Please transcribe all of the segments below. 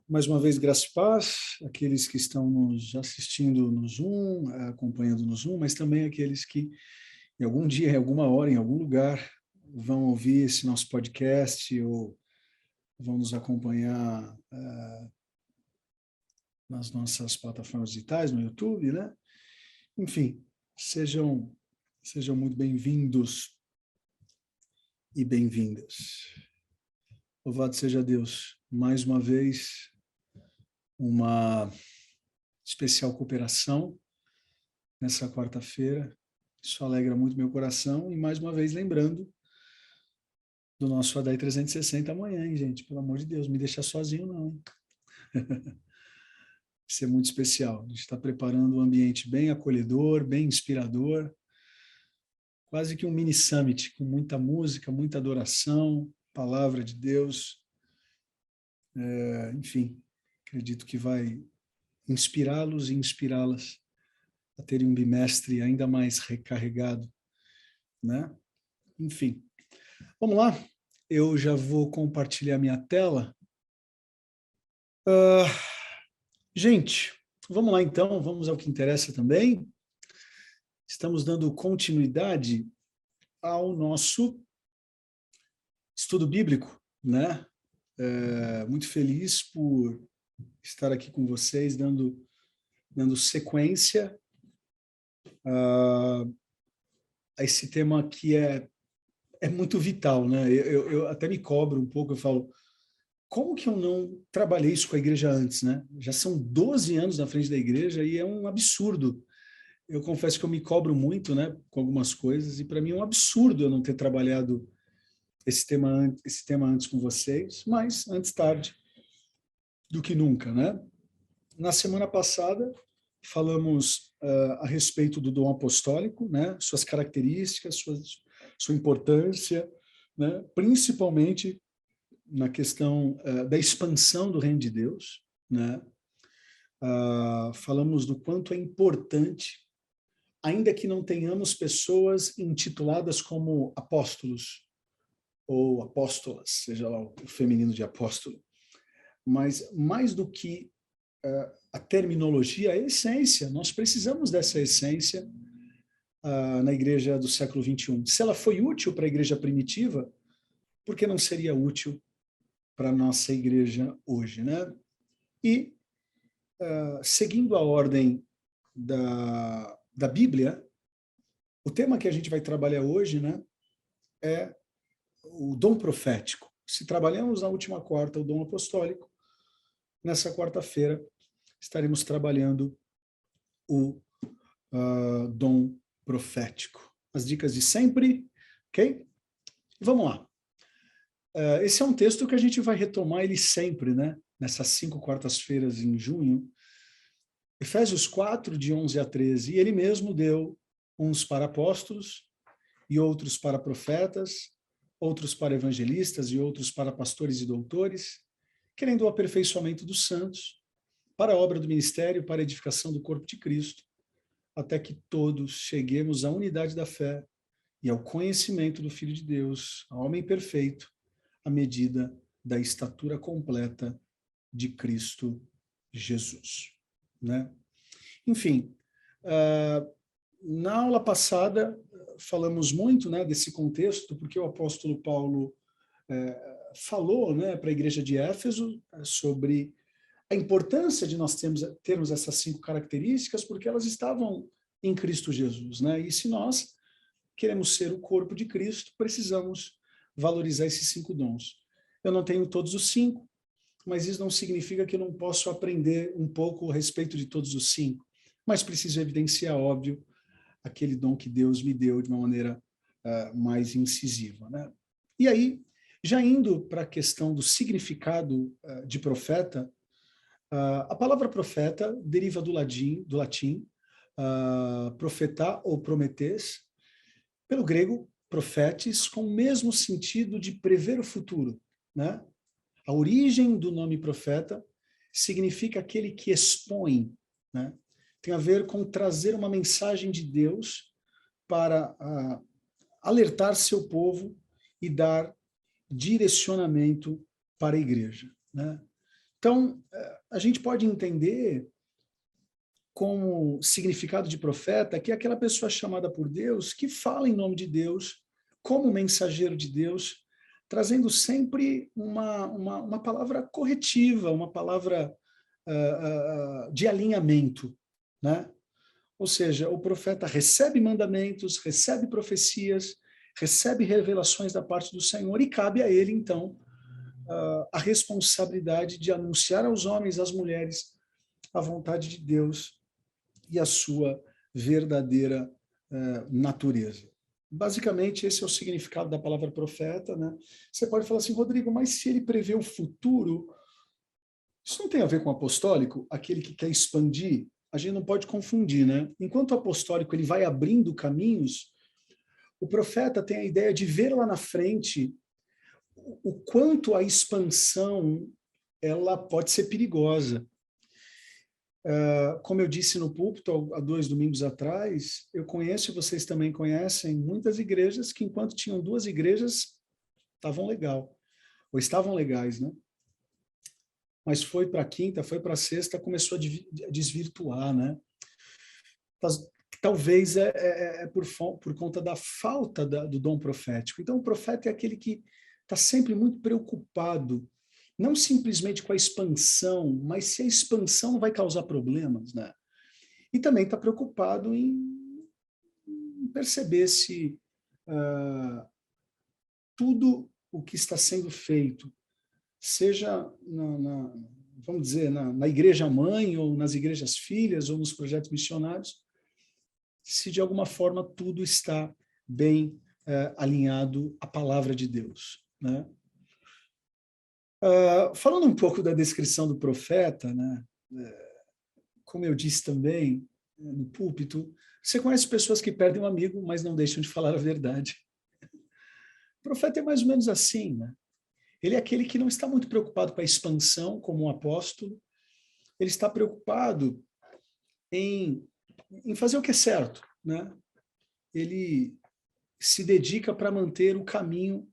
Mais uma vez, graça e paz, aqueles que estão nos assistindo no Zoom, acompanhando no Zoom, mas também aqueles que, em algum dia, em alguma hora, em algum lugar, vão ouvir esse nosso podcast ou vão nos acompanhar nas nossas plataformas digitais, no YouTube, né? Enfim, sejam muito bem-vindos e bem-vindas. Louvado seja Deus. Mais uma vez, uma especial cooperação nessa quarta-feira. Isso alegra muito meu coração. E mais uma vez lembrando do nosso ADAI 360 amanhã, hein, gente? Pelo amor de Deus, não me deixar sozinho, não. Hein? Isso é muito especial. A gente está preparando um ambiente bem acolhedor, bem inspirador. Quase que um mini summit, com muita música, muita adoração, palavra de Deus. Enfim, acredito que vai inspirá-los e inspirá-las a terem um bimestre ainda mais recarregado, né? Enfim, vamos lá. Eu já vou compartilhar minha tela. Gente, vamos lá então, vamos ao que interessa também. Estamos dando continuidade ao nosso estudo bíblico, né? Muito feliz por estar aqui com vocês, dando sequência a esse tema que é muito vital, né? Eu até me cobro um pouco, eu falo, como que eu não trabalhei isso com a igreja antes, né? Já são 12 anos na frente da igreja e é um absurdo. Eu confesso que eu me cobro muito, né, com algumas coisas, e para mim é um absurdo eu não ter trabalhado esse tema antes com vocês, mas antes tarde do que nunca, né? Na semana passada, falamos a respeito do dom apostólico, né, suas características, sua importância, né, principalmente na questão da expansão do reino de Deus, né? Falamos do quanto é importante, ainda que não tenhamos pessoas intituladas como apóstolos ou apóstolas, seja lá o feminino de apóstolo, mas mais do que a terminologia, a essência, nós precisamos dessa essência na igreja do século XXI. Se ela foi útil para a igreja primitiva, por que não seria útil para a nossa igreja hoje, né? E, seguindo a ordem da Bíblia, o tema que a gente vai trabalhar hoje, né, é o dom profético. Se trabalhamos na última quarta o dom apostólico, nessa quarta-feira estaremos trabalhando o dom profético. As dicas de sempre, ok? Vamos lá. Esse é um texto que a gente vai retomar ele sempre, né? Nessas 5 quartas-feiras em junho. Efésios 4, de 11 a 13. E ele mesmo deu uns para apóstolos, e outros para profetas, outros para evangelistas, e outros para pastores e doutores, querendo o aperfeiçoamento dos santos, para a obra do ministério, para a edificação do corpo de Cristo, até que todos cheguemos à unidade da fé e ao conhecimento do Filho de Deus, ao homem perfeito, à medida da estatura completa de Cristo Jesus, né? Enfim, na aula passada falamos muito, né, desse contexto, porque o apóstolo Paulo falou, né, para a igreja de Éfeso sobre a importância de nós termos essas 5 características, porque elas estavam em Cristo Jesus, né? E se nós queremos ser o corpo de Cristo, precisamos valorizar esses 5 dons. Eu não tenho todos os 5, mas isso não significa que eu não posso aprender um pouco a respeito de todos os 5, mas preciso evidenciar, óbvio, aquele dom que Deus me deu de uma maneira mais incisiva, né? E aí, já indo para a questão do significado de profeta, a palavra profeta deriva do latim profetar ou prometes, pelo grego profetes, com o mesmo sentido de prever o futuro, né? A origem do nome profeta significa aquele que expõe, né? Tem a ver com trazer uma mensagem de Deus para alertar seu povo e dar direcionamento para a igreja, né? Então, a gente pode entender como significado de profeta que é aquela pessoa chamada por Deus que fala em nome de Deus, como mensageiro de Deus, trazendo sempre uma palavra corretiva, uma palavra de alinhamento, né? Ou seja, o profeta recebe mandamentos, recebe profecias, recebe revelações da parte do Senhor e cabe a ele, então, a responsabilidade de anunciar aos homens e às mulheres a vontade de Deus e a sua verdadeira natureza. Basicamente, esse é o significado da palavra profeta, né? Você pode falar assim, Rodrigo, mas se ele prevê o futuro, isso não tem a ver com o apostólico, aquele que quer expandir? A gente não pode confundir, né? Enquanto o apostólico ele vai abrindo caminhos, o profeta tem a ideia de ver lá na frente o quanto a expansão ela pode ser perigosa. Como eu disse no púlpito há 2 domingos atrás, eu conheço e vocês também conhecem muitas igrejas que enquanto tinham 2 igrejas estavam legal, ou estavam legais, né? Mas foi para a quinta, foi para a sexta, começou a desvirtuar, né? Talvez por conta da falta do dom profético. Então, o profeta é aquele que está sempre muito preocupado, não simplesmente com a expansão, mas se a expansão vai causar problemas, né? E também está preocupado em perceber se tudo o que está sendo feito, seja vamos dizer, na igreja mãe, ou nas igrejas filhas, ou nos projetos missionários, se de alguma forma tudo está bem alinhado à palavra de Deus, né? Falando um pouco da descrição do profeta, né? Como eu disse também no púlpito, você conhece pessoas que perdem um amigo, mas não deixam de falar a verdade. O profeta é mais ou menos assim, né? Ele é aquele que não está muito preocupado com a expansão, como um apóstolo, ele está preocupado em fazer o que é certo, né? Ele se dedica para manter o caminho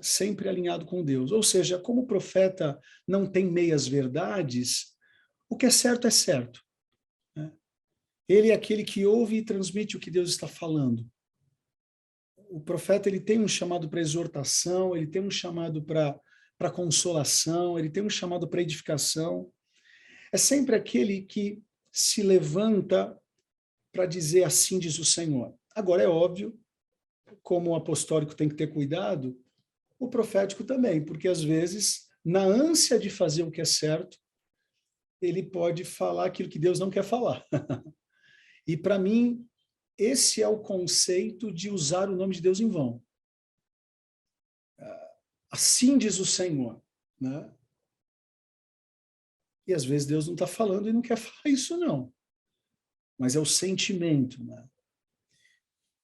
sempre alinhado com Deus. Ou seja, como o profeta não tem meias verdades, o que é certo, né? Ele é aquele que ouve e transmite o que Deus está falando. O profeta ele tem um chamado para exortação, ele tem um chamado para consolação, ele tem um chamado para edificação. É sempre aquele que se levanta para dizer assim diz o Senhor. Agora, é óbvio, como o apostólico tem que ter cuidado, o profético também, porque às vezes, na ânsia de fazer o que é certo, ele pode falar aquilo que Deus não quer falar. E para mim, esse é o conceito de usar o nome de Deus em vão. Assim diz o Senhor, né? E às vezes Deus não está falando e não quer falar isso, não. Mas é o sentimento, né?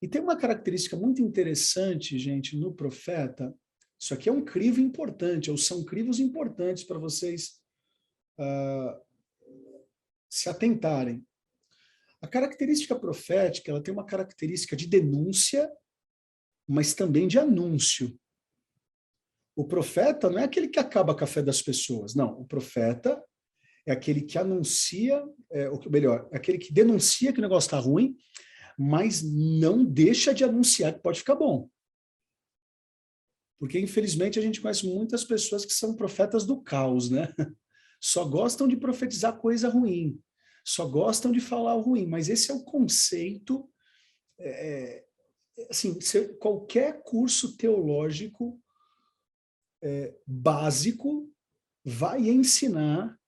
E tem uma característica muito interessante, gente, no profeta. Isso aqui é um crivo importante, ou são crivos importantes para vocês se atentarem. A característica profética, ela tem uma característica de denúncia, mas também de anúncio. O profeta não é aquele que acaba com a fé das pessoas, não. O profeta é aquele que anuncia, ou melhor, é aquele que denuncia que o negócio está ruim, mas não deixa de anunciar que pode ficar bom. Porque, infelizmente, a gente conhece muitas pessoas que são profetas do caos, né? Só gostam de profetizar coisa ruim, só gostam de falar o ruim, mas esse é o conceito, assim, qualquer curso teológico básico vai ensinar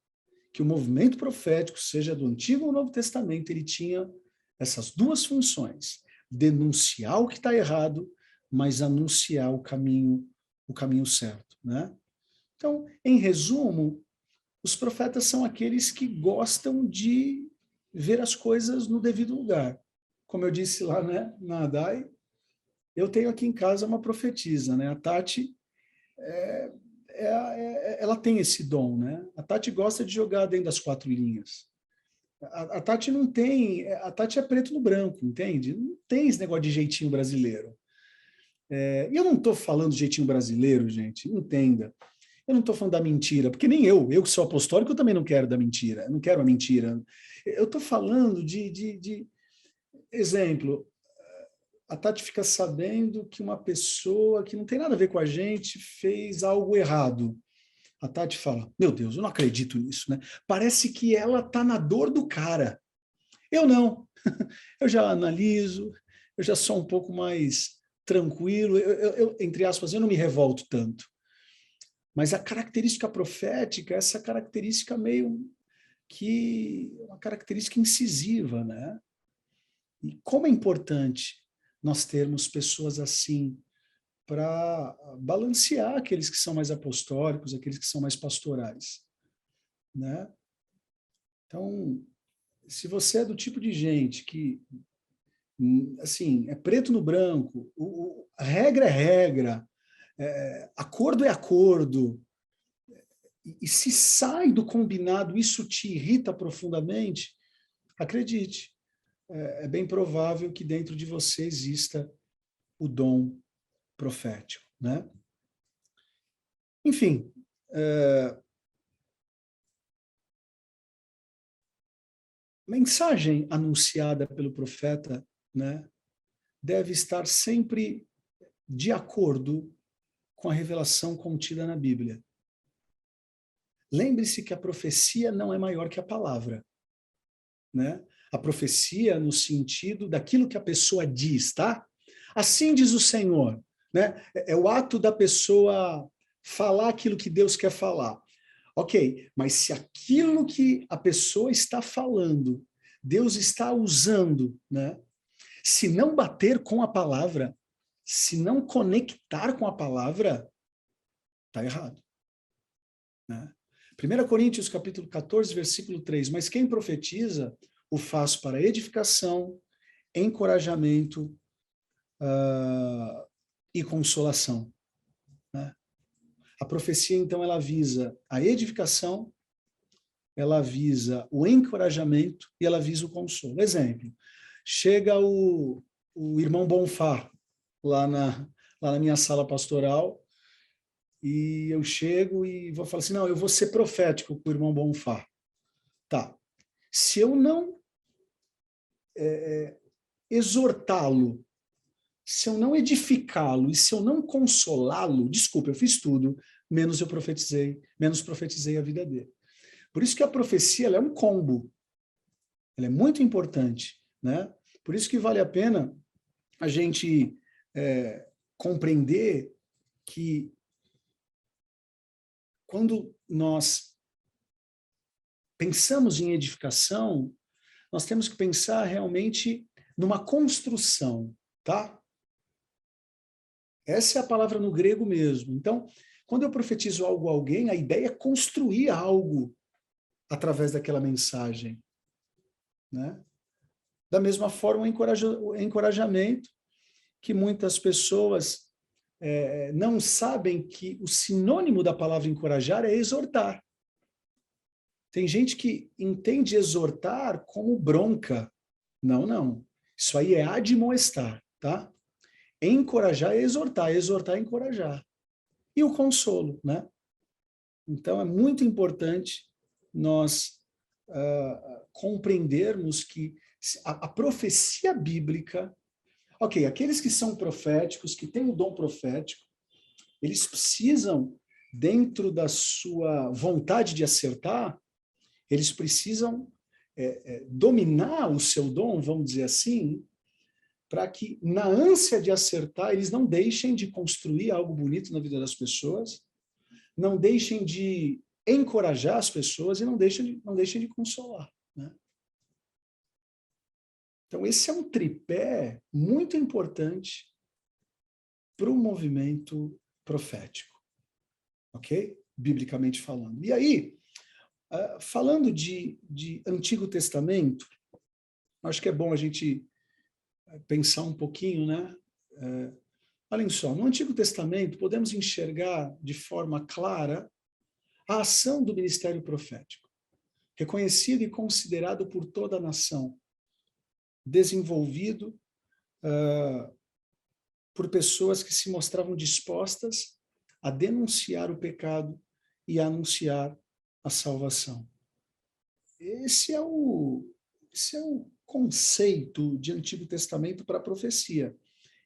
que o movimento profético, seja do Antigo ou Novo Testamento, ele tinha essas 2 funções: denunciar o que está errado, mas anunciar o caminho certo, né? Então, em resumo, os profetas são aqueles que gostam de ver as coisas no devido lugar. Como eu disse lá, né, na ADAI, eu tenho aqui em casa uma profetisa, né? A Tati, ela tem esse dom, né? A Tati gosta de jogar dentro das 4 linhas. A Tati não tem, a Tati é preto no branco, entende? Não tem esse negócio de jeitinho brasileiro. E eu não estou falando de jeitinho brasileiro, gente, entenda. Eu não estou falando da mentira, porque nem eu que sou apostólico, eu também não quero da mentira, eu não quero a mentira. Eu estou falando de exemplo, a Tati fica sabendo que uma pessoa que não tem nada a ver com a gente fez algo errado. A Tati fala, meu Deus, eu não acredito nisso, né? Parece que ela está na dor do cara. Eu não. Eu já analiso, eu já sou um pouco mais tranquilo, entre aspas, eu não me revolto tanto. Mas a característica profética, essa característica meio que, uma característica incisiva, né? E como é importante nós termos pessoas assim para balancear aqueles que são mais apostólicos, aqueles que são mais pastorais, né? Então, se você é do tipo de gente que, assim, é preto no branco, a regra é regra, acordo é acordo, e se sai do combinado, isso te irrita profundamente, acredite, é bem provável que dentro de você exista o dom profético, né? Enfim, mensagem anunciada pelo profeta, né, deve estar sempre de acordo com a revelação contida na Bíblia. Lembre-se que a profecia não é maior que a palavra, né? A profecia no sentido daquilo que a pessoa diz, tá? Assim diz o Senhor, né? É o ato da pessoa falar aquilo que Deus quer falar. Ok, mas se aquilo que a pessoa está falando, Deus está usando, né? Se não bater com a palavra, se não conectar com a palavra, está errado, né? 1 Coríntios capítulo 14, versículo 3, mas quem profetiza o faz para edificação, encorajamento e consolação, né? A profecia, então, ela visa a edificação, ela visa o encorajamento e ela visa o consolo. Exemplo, chega o irmão Bonfá lá na minha sala pastoral e eu chego e vou falar assim, não, eu vou ser profético com o irmão Bonfá. Tá. Se eu não exortá-lo, se eu não edificá-lo e se eu não consolá-lo, desculpa, eu fiz tudo, menos profetizei a vida dele. Por isso que a profecia ela é um combo. Ela é muito importante, né? Por isso que vale a pena a gente compreender que quando nós pensamos em edificação, nós temos que pensar realmente numa construção, tá? Essa é a palavra no grego mesmo. Então, quando eu profetizo algo a alguém, a ideia é construir algo através daquela mensagem, né? Da mesma forma, o encorajamento, que muitas pessoas não sabem que o sinônimo da palavra encorajar é exortar. Tem gente que entende exortar como bronca. Não, não. Isso aí é admoestar, tá? Encorajar é exortar é encorajar. E o consolo, né? Então, é muito importante nós compreendermos que a profecia bíblica, ok, aqueles que são proféticos, que têm o dom profético, eles precisam, dentro da sua vontade de acertar, eles precisam dominar o seu dom, vamos dizer assim, para que, na ânsia de acertar, eles não deixem de construir algo bonito na vida das pessoas, não deixem de encorajar as pessoas e não deixem de consolar, né? Então, esse é um tripé muito importante para o movimento profético, ok? Biblicamente falando. E aí, falando de Antigo Testamento, acho que é bom a gente pensar um pouquinho, né? Olhem só, no Antigo Testamento podemos enxergar de forma clara a ação do ministério profético, reconhecido e considerado por toda a nação, desenvolvido por pessoas que se mostravam dispostas a denunciar o pecado e anunciar a salvação. Esse é o conceito de Antigo Testamento para a profecia.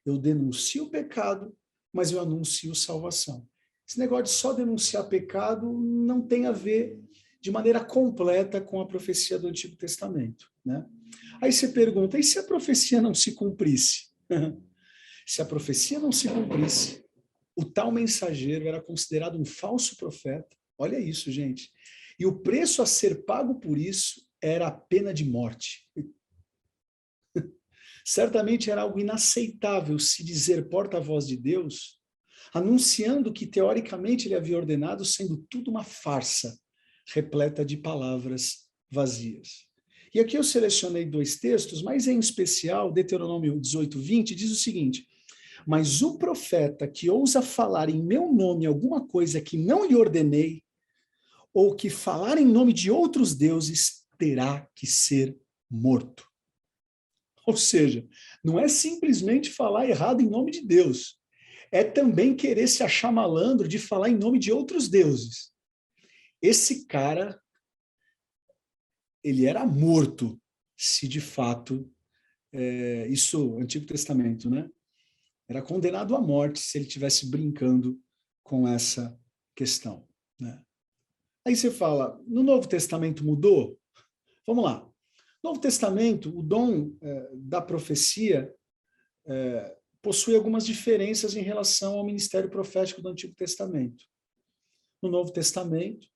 Eu denuncio o pecado, mas eu anuncio salvação. Esse negócio de só denunciar pecado não tem a ver de maneira completa com a profecia do Antigo Testamento, né? Aí você pergunta, e se a profecia não se cumprisse? Se a profecia não se cumprisse, o tal mensageiro era considerado um falso profeta. Olha isso, gente. E o preço a ser pago por isso era a pena de morte. Certamente era algo inaceitável se dizer porta-voz de Deus, anunciando que teoricamente ele havia ordenado, sendo tudo uma farsa, repleta de palavras vazias. E aqui eu selecionei 2 textos, mas em especial, Deuteronômio 18:20 diz o seguinte: mas o profeta que ousa falar em meu nome alguma coisa que não lhe ordenei, ou que falar em nome de outros deuses, terá que ser morto. Ou seja, não é simplesmente falar errado em nome de Deus, é também querer se achar malandro de falar em nome de outros deuses. Esse cara, ele era morto, se de fato, isso, Antigo Testamento, né? Era condenado à morte se ele estivesse brincando com essa questão, né? Aí você fala, no Novo Testamento mudou? Vamos lá. No Novo Testamento, o dom da profecia possui algumas diferenças em relação ao ministério profético do Antigo Testamento. No Novo Testamento,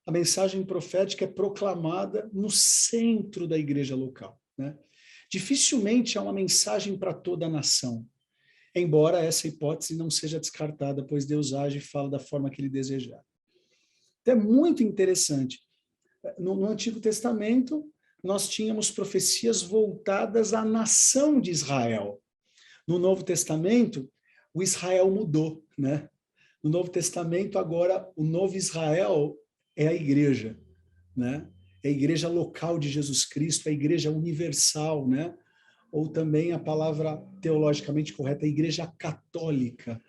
a mensagem profética é proclamada no centro da igreja local, né? Dificilmente há uma mensagem para toda a nação, embora essa hipótese não seja descartada, pois Deus age e fala da forma que ele desejar. Então é muito interessante. No Antigo Testamento, nós tínhamos profecias voltadas à nação de Israel. No Novo Testamento, o Israel mudou, né? No Novo Testamento, agora, o novo Israel é a igreja, né? É a igreja local de Jesus Cristo, é a igreja universal, né? Ou também a palavra teologicamente correta, a igreja católica.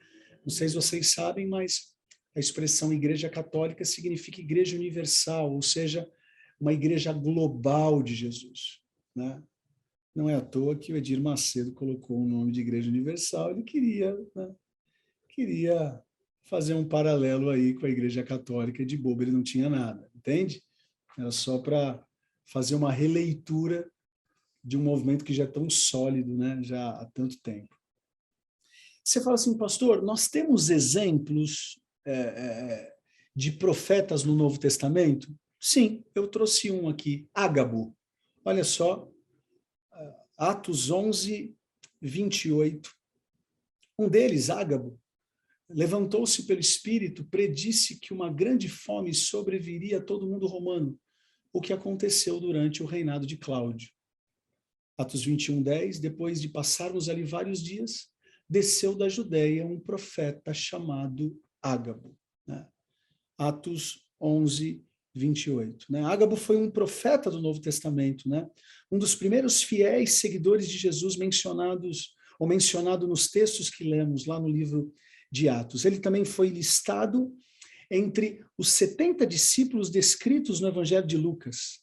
Não sei se vocês sabem, mas a expressão igreja católica significa igreja universal, ou seja, uma igreja global de Jesus, né? Não é à toa que o Edir Macedo colocou o nome de Igreja Universal, ele queria, né, queria fazer um paralelo aí com a Igreja Católica, de bobo ele não tinha nada, entende? Era só para fazer uma releitura de um movimento que já é tão sólido, né, já há tanto tempo. Você fala assim, pastor, nós temos exemplos de profetas no Novo Testamento? Sim, eu trouxe um aqui, Ágabo. Olha só, Atos 11, 28. Um deles, Ágabo, levantou-se pelo Espírito, predisse que uma grande fome sobreviria a todo mundo romano, o que aconteceu durante o reinado de Cláudio. Atos 21, 10, depois de passarmos ali vários dias, desceu da Judéia um profeta chamado Ágabo, né? Atos 11, 28. Né? Ágabo foi um profeta do Novo Testamento, né? Um dos primeiros fiéis seguidores de Jesus mencionado nos textos que lemos lá no livro de Atos. Ele também foi listado entre os 70 discípulos descritos no Evangelho de Lucas.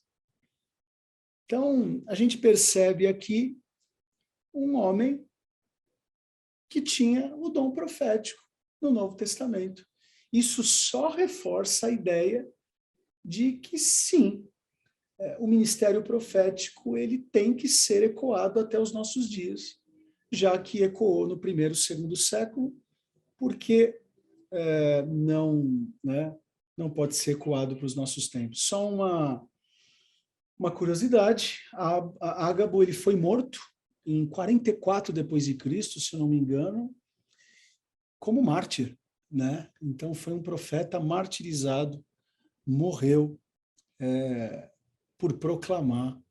Então, a gente percebe aqui um homem que tinha o dom profético no Novo Testamento. Isso só reforça a ideia de que, sim, o ministério profético ele tem que ser ecoado até os nossos dias, já que ecoou no primeiro e segundo século, porque não pode ser ecoado para os nossos tempos. Só uma curiosidade, Ágabo ele foi morto em 44 depois de Cristo, se eu não me engano, como mártir, né? Então foi um profeta martirizado, morreu por proclamar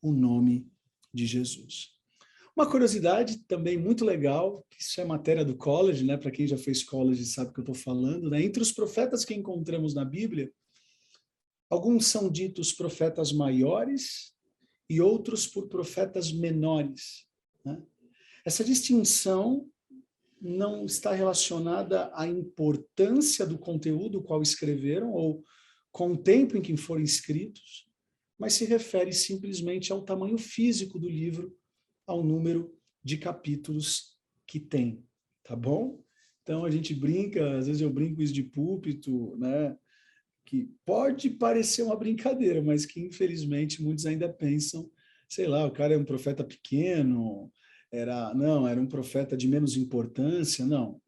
o nome de Jesus. Uma curiosidade também muito legal, isso é matéria do college, né? Para quem já fez college sabe o que eu estou falando, né? Entre os profetas que encontramos na Bíblia, alguns são ditos profetas maiores e outros por profetas menores, né? Essa distinção não está relacionada à importância do conteúdo qual escreveram, ou com o tempo em que foram escritos, mas se refere simplesmente ao tamanho físico do livro, ao número de capítulos que tem, tá bom? Então a gente brinca, às vezes eu brinco isso de púlpito, né? Que pode parecer uma brincadeira, mas que infelizmente muitos ainda pensam, sei lá, o cara é um profeta pequeno, era um profeta de menos importância, não.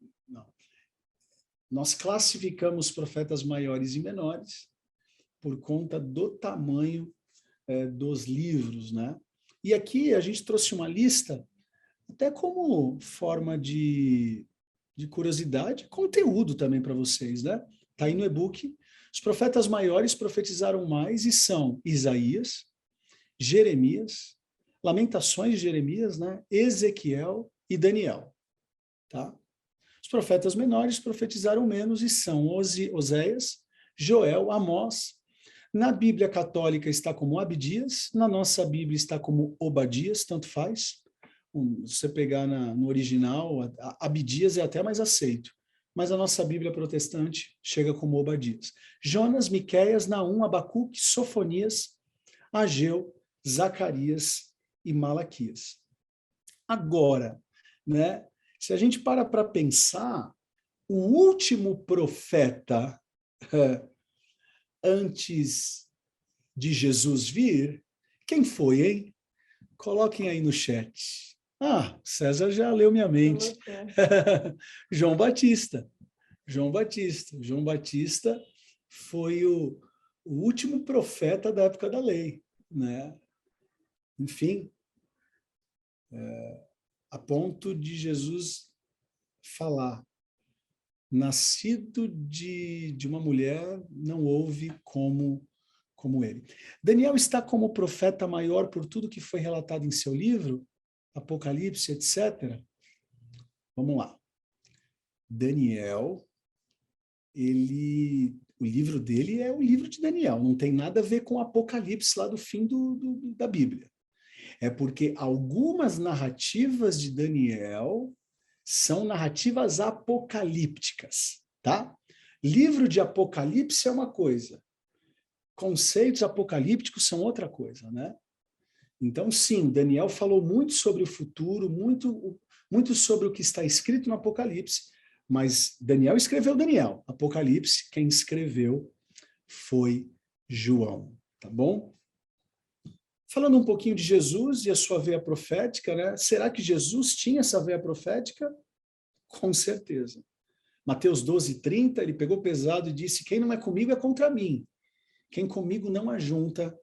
Nós classificamos profetas maiores e menores por conta do tamanho dos livros, né? E aqui a gente trouxe uma lista, até como forma de curiosidade, conteúdo também para vocês, né? Está aí no e-book. Os profetas maiores profetizaram mais e são Isaías, Jeremias, Lamentações de Jeremias, né? Ezequiel e Daniel, tá? Os profetas menores profetizaram menos e são Oséias, Joel, Amós. Na Bíblia católica está como Abdias, na nossa Bíblia está como Obadias, tanto faz. Se você pegar no original, Abdias é até mais aceito, mas a nossa Bíblia protestante chega como Obadias. Jonas, Miqueias, Naum, Abacuque, Sofonias, Ageu, Zacarias e Malaquias. Agora, né, se a gente para pensar, o último profeta antes de Jesus vir, quem foi, hein? Coloquem aí no chat. Ah, César já leu minha mente. João Batista. João Batista. João Batista foi o último profeta da época da lei, né? Enfim, a ponto de Jesus falar: nascido de uma mulher, não houve como ele. Daniel está como profeta maior por tudo que foi relatado em seu livro, Apocalipse, etc. Vamos lá. Daniel, o livro dele é o livro de Daniel, não tem nada a ver com Apocalipse lá do fim da Bíblia. É porque algumas narrativas de Daniel são narrativas apocalípticas, tá? Livro de Apocalipse é uma coisa, conceitos apocalípticos são outra coisa, né? Então, sim, Daniel falou muito sobre o futuro, muito sobre o que está escrito no Apocalipse, mas Daniel escreveu Daniel. Apocalipse, quem escreveu foi João, tá bom? Falando um pouquinho de Jesus e a sua veia profética, né? Será que Jesus tinha essa veia profética? Com certeza. Mateus 12:30, ele pegou pesado e disse: quem não é comigo é contra mim. Quem comigo não ajunta,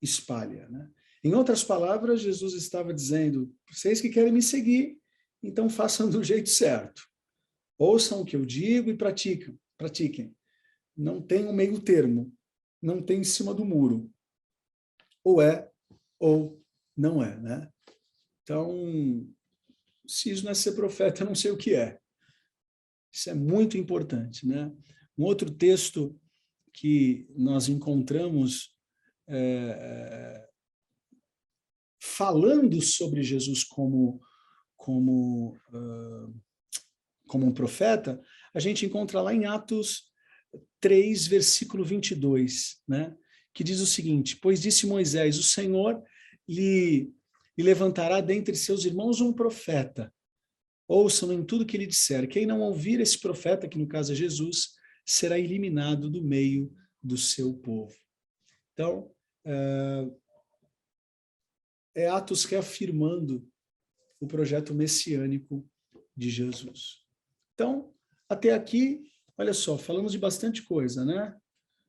espalha, né? Em outras palavras, Jesus estava dizendo: vocês que querem me seguir, então façam do jeito certo. Ouçam o que eu digo e pratiquem. Não tem um meio termo, não tem em cima do muro. Ou é, ou não é, né? Então, se isso não é ser profeta, eu não sei o que é. Isso é muito importante, né? Um outro texto que nós encontramos falando sobre Jesus como um profeta, a gente encontra lá em Atos 3, versículo 22, né? Que diz o seguinte: pois disse Moisés, o Senhor lhe levantará dentre seus irmãos um profeta. Ouçam em tudo que ele disser. Quem não ouvir esse profeta, que no caso é Jesus, será eliminado do meio do seu povo. Então, é Atos reafirmando o projeto messiânico de Jesus. Então, até aqui, olha só, falamos de bastante coisa, né?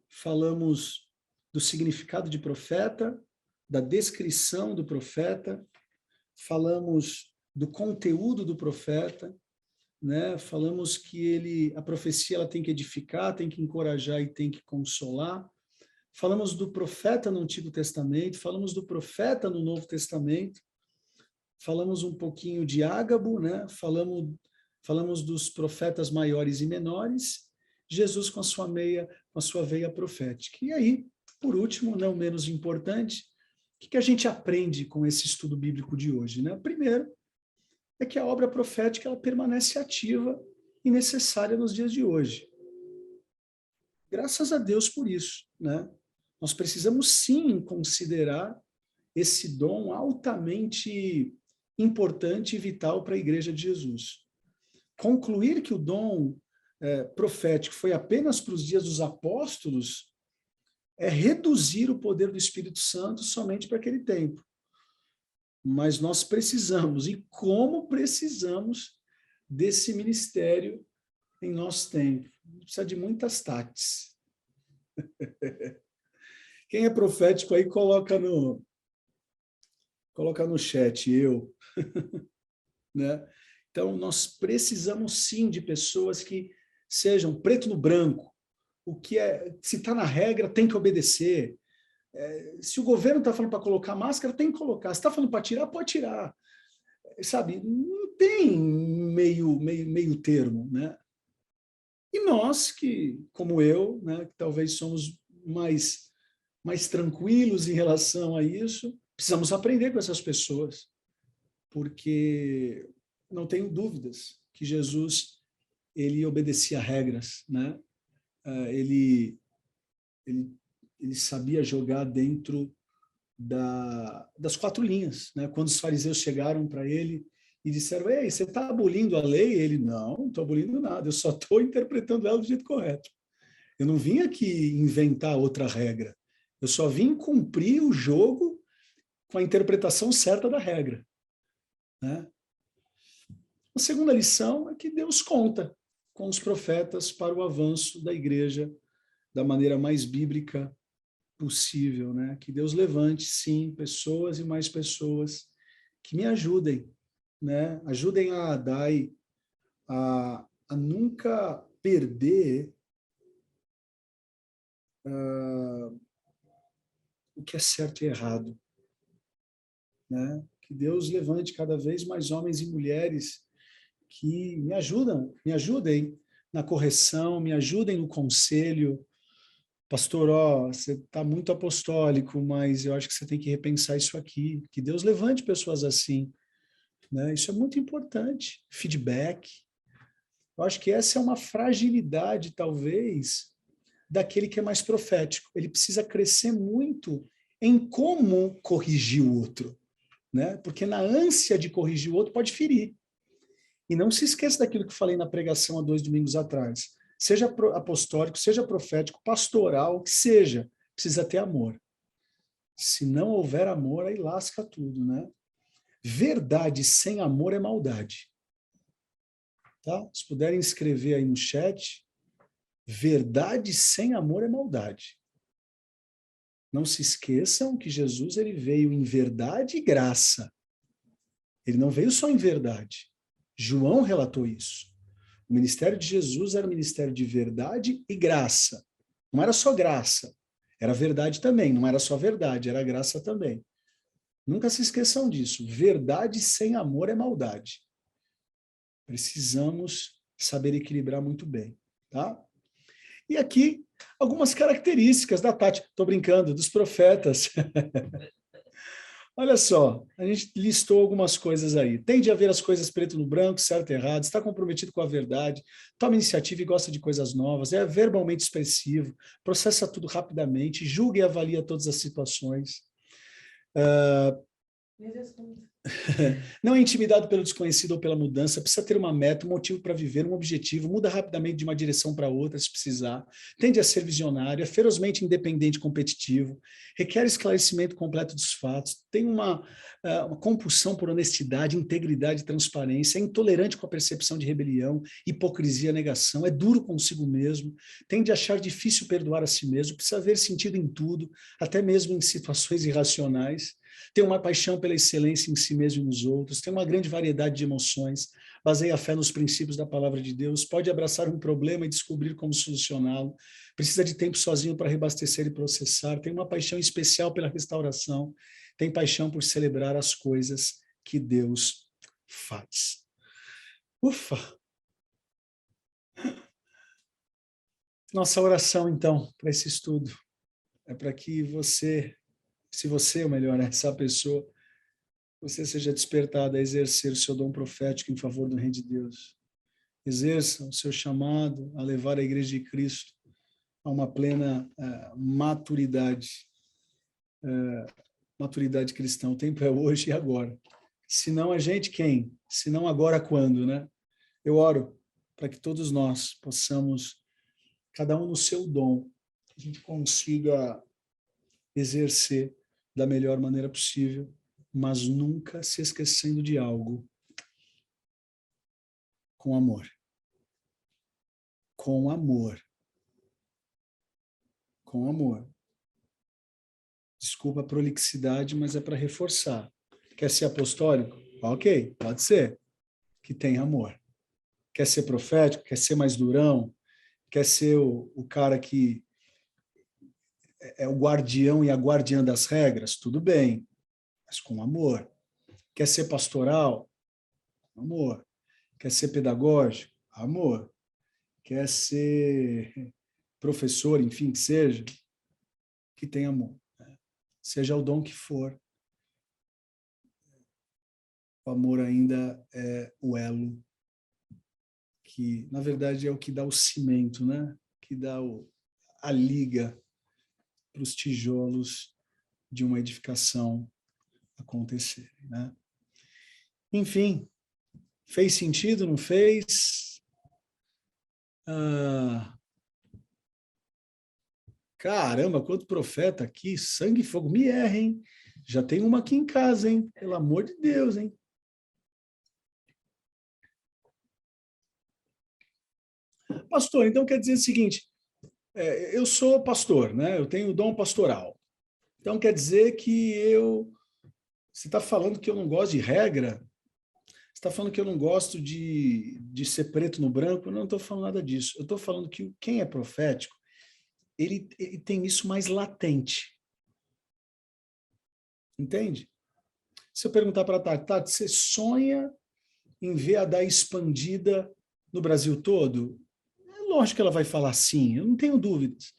Falamos do significado de profeta, da descrição do profeta, falamos do conteúdo do profeta, né? Falamos que a profecia ela tem que edificar, tem que encorajar e tem que consolar. Falamos do profeta no Antigo Testamento, falamos do profeta no Novo Testamento, falamos um pouquinho de Ágabo, né? Falamos dos profetas maiores e menores, Jesus com a sua veia profética. E aí, por último, não menos importante, o que a gente aprende com esse estudo bíblico de hoje, né? Primeiro, é que a obra profética ela permanece ativa e necessária nos dias de hoje. Graças a Deus por isso, né? Nós precisamos sim considerar esse dom altamente importante e vital para a Igreja de Jesus. Concluir que o dom profético foi apenas para os dias dos apóstolos é reduzir o poder do Espírito Santo somente para aquele tempo. Mas nós precisamos, e como precisamos, desse ministério em nosso tempo. Precisa de muitas tates. Quem é profético aí, coloca no chat, eu. Né? Então, nós precisamos sim de pessoas que sejam preto no branco. O que se está na regra, tem que obedecer. Se o governo está falando para colocar máscara, tem que colocar. Se está falando para tirar, pode tirar. Sabe, não tem meio termo, né? E nós que, como eu, né, que talvez somos mais tranquilos em relação a isso, precisamos aprender com essas pessoas, porque não tenho dúvidas que Jesus ele obedecia regras, né? Ele sabia jogar dentro das quatro linhas, né? Quando os fariseus chegaram para ele e disseram: "Ei, você está abolindo a lei?" Ele: não estou abolindo nada, eu só estou interpretando ela do jeito correto. Eu não vim aqui inventar outra regra, eu só vim cumprir o jogo com a interpretação certa da regra, né? A segunda lição é que Deus conta com os profetas para o avanço da igreja da maneira mais bíblica possível, né? Que Deus levante, sim, pessoas e mais pessoas que me ajudem, né? Ajudem a Adai a nunca perder o que é certo e errado, né? Que Deus levante cada vez mais homens e mulheres que me ajudem na correção, me ajudem no conselho. Pastor, você está muito apostólico, mas eu acho que você tem que repensar isso aqui. Que Deus levante pessoas assim, né? Isso é muito importante. Feedback. Eu acho que essa é uma fragilidade, talvez, daquele que é mais profético. Ele precisa crescer muito em como corrigir o outro, né? Porque na ânsia de corrigir o outro pode ferir. E não se esqueça daquilo que falei na pregação há 2 domingos atrás. Seja apostólico, seja profético, pastoral, que seja, precisa ter amor. Se não houver amor, aí lasca tudo, né? Verdade sem amor é maldade. Tá? Se puderem escrever aí no chat, verdade sem amor é maldade. Não se esqueçam que Jesus ele veio em verdade e graça. Ele não veio só em verdade. João relatou isso. O ministério de Jesus era um ministério de verdade e graça. Não era só graça, era verdade também. Não era só verdade, era graça também. Nunca se esqueçam disso. Verdade sem amor é maldade. Precisamos saber equilibrar muito bem, tá? E aqui, algumas características da Tati. Estou brincando, dos profetas. Olha só, a gente listou algumas coisas aí. Tende a ver as coisas preto no branco, certo e errado, está comprometido com a verdade, toma iniciativa e gosta de coisas novas, é verbalmente expressivo, processa tudo rapidamente, julga e avalia todas as situações. Não é intimidado pelo desconhecido ou pela mudança, precisa ter uma meta, um motivo para viver, um objetivo, muda rapidamente de uma direção para outra, se precisar, tende a ser visionário, é ferozmente independente e competitivo, requer esclarecimento completo dos fatos, tem uma compulsão por honestidade, integridade e transparência, é intolerante com a percepção de rebelião, hipocrisia, negação, é duro consigo mesmo, tende a achar difícil perdoar a si mesmo, precisa ver sentido em tudo, até mesmo em situações irracionais, tem uma paixão pela excelência em si mesmo e nos outros, tem uma grande variedade de emoções, baseia a fé nos princípios da palavra de Deus, pode abraçar um problema e descobrir como solucioná-lo, precisa de tempo sozinho para reabastecer e processar, tem uma paixão especial pela restauração, tem paixão por celebrar as coisas que Deus faz. Ufa! Nossa oração, então, para esse estudo, é para que você, se você, ou melhor, essa pessoa, você seja despertado a exercer o seu dom profético em favor do Reino de Deus. Exerça o seu chamado a levar a Igreja de Cristo a uma plena maturidade, maturidade cristã. O tempo é hoje e agora. Se não a gente, quem? Se não agora, quando, né? Eu oro para que todos nós possamos, cada um no seu dom, que a gente consiga exercer da melhor maneira possível, mas nunca se esquecendo de algo, com amor. Com amor. Com amor. Desculpa a prolixidade, mas é para reforçar. Quer ser apostólico? Ok, pode ser. Que tenha amor. Quer ser profético? Quer ser mais durão? Quer ser o cara que é o guardião e a guardiã das regras? Tudo bem, mas com amor. Quer ser pastoral? Amor. Quer ser pedagógico? Amor. Quer ser professor, enfim, que tenha amor. Seja o dom que for, o amor ainda é o elo que, na verdade, é o que dá o cimento, né? Que dá a liga para os tijolos de uma edificação acontecerem, né? Enfim, fez sentido, não fez? Caramba, quanto profeta aqui, sangue e fogo, me erra, hein? Já tem uma aqui em casa, hein? Pelo amor de Deus, hein? Pastor, então quer dizer o seguinte, eu sou pastor, né? Eu tenho o dom pastoral. Então quer dizer que você está falando que eu não gosto de regra? Você está falando que eu não gosto de ser preto no branco? Eu não estou falando nada disso. Eu estou falando que quem é profético, ele tem isso mais latente. Entende? Se eu perguntar para a Tati, você sonha em ver a DAI expandida no Brasil todo? É lógico que ela vai falar sim, eu não tenho dúvidas.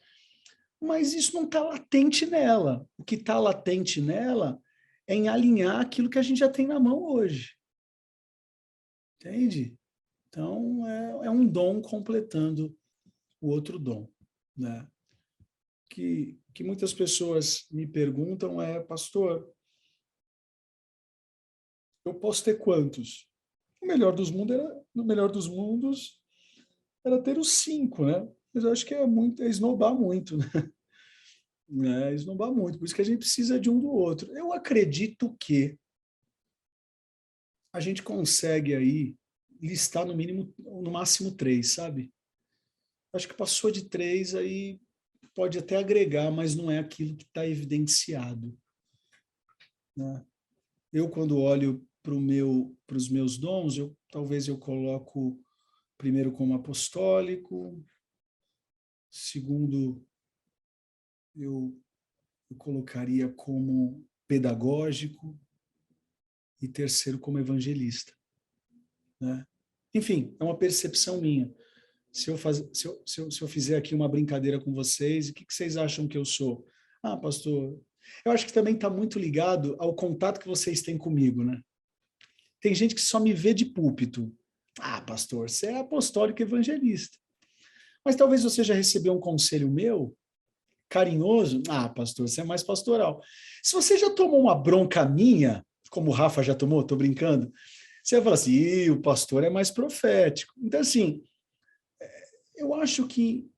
Mas isso não está latente nela. O que está latente nela é em alinhar aquilo que a gente já tem na mão hoje. Entende? Então, é um dom completando o outro dom, né? Que muitas pessoas me perguntam pastor, eu posso ter quantos? No melhor dos mundos era ter os 5, né? Mas eu acho que é esnobar muito, né? É esnobar muito. Por isso que a gente precisa de um do outro. Eu acredito que a gente consegue aí listar no mínimo, no máximo 3, sabe? Acho que passou de 3, aí pode até agregar, mas não é aquilo que está evidenciado, né? Eu, quando olho para os meus dons, talvez eu coloco primeiro como apostólico, segundo eu colocaria como pedagógico e terceiro como evangelista, né? Enfim, é uma percepção minha. Se eu fizer aqui uma brincadeira com vocês, o que vocês acham que eu sou? Ah, pastor, eu acho que também está muito ligado ao contato que vocês têm comigo, né? Tem gente que só me vê de púlpito. Ah, pastor, você é apostólico evangelista. Mas talvez você já recebeu um conselho meu, carinhoso. Ah, pastor, você é mais pastoral. Se você já tomou uma bronca minha, como o Rafa já tomou, estou brincando, você vai falar assim, o pastor é mais profético. Então, assim, eu acho que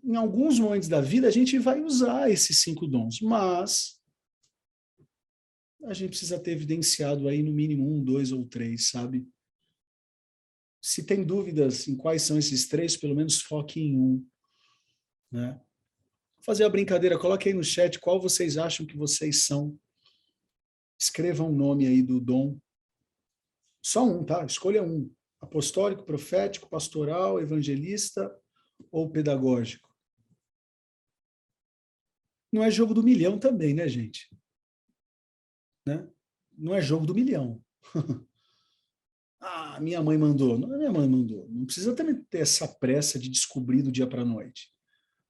em alguns momentos da vida a gente vai usar esses 5 dons, mas a gente precisa ter evidenciado aí no mínimo 1, 2 ou 3, sabe? Se tem dúvidas em quais são esses 3, pelo menos foque em um, né? Vou fazer a brincadeira, coloque aí no chat qual vocês acham que vocês são. Escrevam um nome aí do dom. Só um, tá? Escolha um. Apostólico, profético, pastoral, evangelista ou pedagógico. Não é jogo do milhão também, né, gente? Né? Não é jogo do milhão. Ah, minha mãe mandou. Não, minha mãe mandou. Não precisa também ter essa pressa de descobrir do dia para a noite.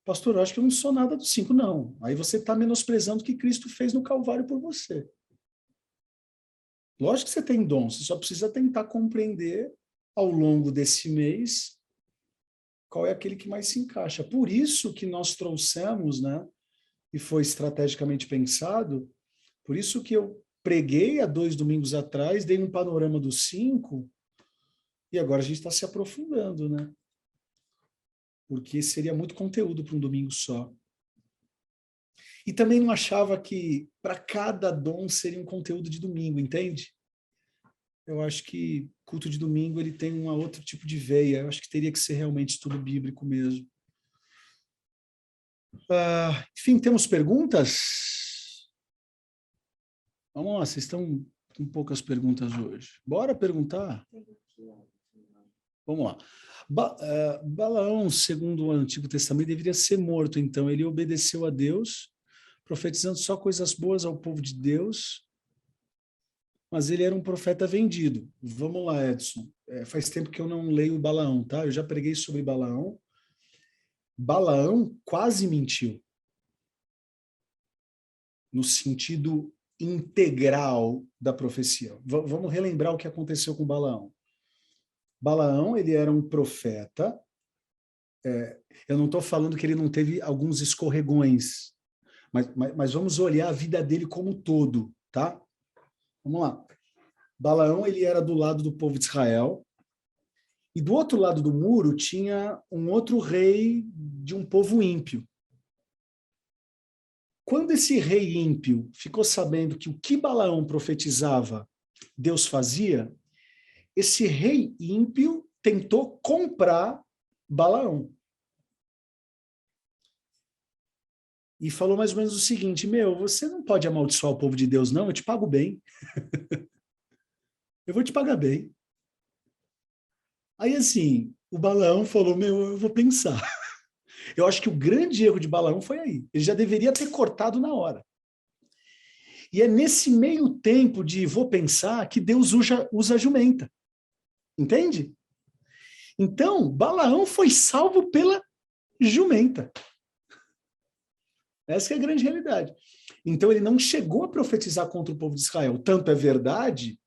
Pastor, eu acho que eu não sou nada dos 5, não. Aí você está menosprezando o que Cristo fez no Calvário por você. Lógico que você tem dom, você só precisa tentar compreender ao longo desse mês qual é aquele que mais se encaixa. Por isso que nós trouxemos, né, e foi estrategicamente pensado, por isso que eu preguei há 2 domingos atrás, dei um panorama dos 5, e agora a gente está se aprofundando, né? Porque seria muito conteúdo para um domingo só. E também não achava que para cada dom seria um conteúdo de domingo, entende? Eu acho que culto de domingo ele tem um outro tipo de veia. Eu acho que teria que ser realmente estudo bíblico mesmo. Enfim, temos perguntas? Vamos lá, vocês estão com poucas perguntas hoje. Bora perguntar? Vamos lá. Balaão, segundo o Antigo Testamento, deveria ser morto, então. Ele obedeceu a Deus, profetizando só coisas boas ao povo de Deus, mas ele era um profeta vendido. Vamos lá, Edson. Faz tempo que eu não leio Balaão, tá? Eu já preguei sobre Balaão. Balaão quase mentiu, no sentido integral da profecia. Vamos relembrar o que aconteceu com Balaão. Balaão, ele era um profeta. Eu não estou falando que ele não teve alguns escorregões, mas vamos olhar a vida dele como um todo, tá? Vamos lá. Balaão, ele era do lado do povo de Israel, e do outro lado do muro tinha um outro rei de um povo ímpio. Quando esse rei ímpio ficou sabendo que o que Balaão profetizava, Deus fazia, esse rei ímpio tentou comprar Balaão. E falou mais ou menos o seguinte: você não pode amaldiçoar o povo de Deus, não, eu te pago bem. Eu vou te pagar bem. Aí, assim, o Balaão falou, eu vou pensar. Eu acho que o grande erro de Balaão foi aí. Ele já deveria ter cortado na hora. E é nesse meio tempo de vou pensar que Deus usa a jumenta. Entende? Então, Balaão foi salvo pela jumenta. Essa é a grande realidade. Então, ele não chegou a profetizar contra o povo de Israel. Tanto é verdade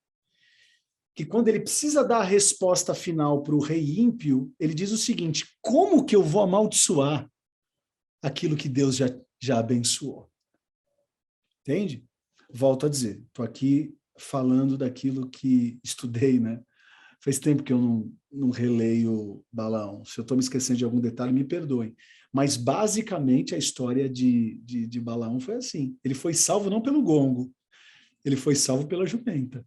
que quando ele precisa dar a resposta final para o rei ímpio, ele diz o seguinte: como que eu vou amaldiçoar aquilo que Deus já abençoou? Entende? Volto a dizer, estou aqui falando daquilo que estudei, né? Faz tempo que eu não releio Balaão. Se eu estou me esquecendo de algum detalhe, me perdoem. Mas, basicamente, a história de Balaão foi assim. Ele foi salvo não pelo gongo, ele foi salvo pela jumenta.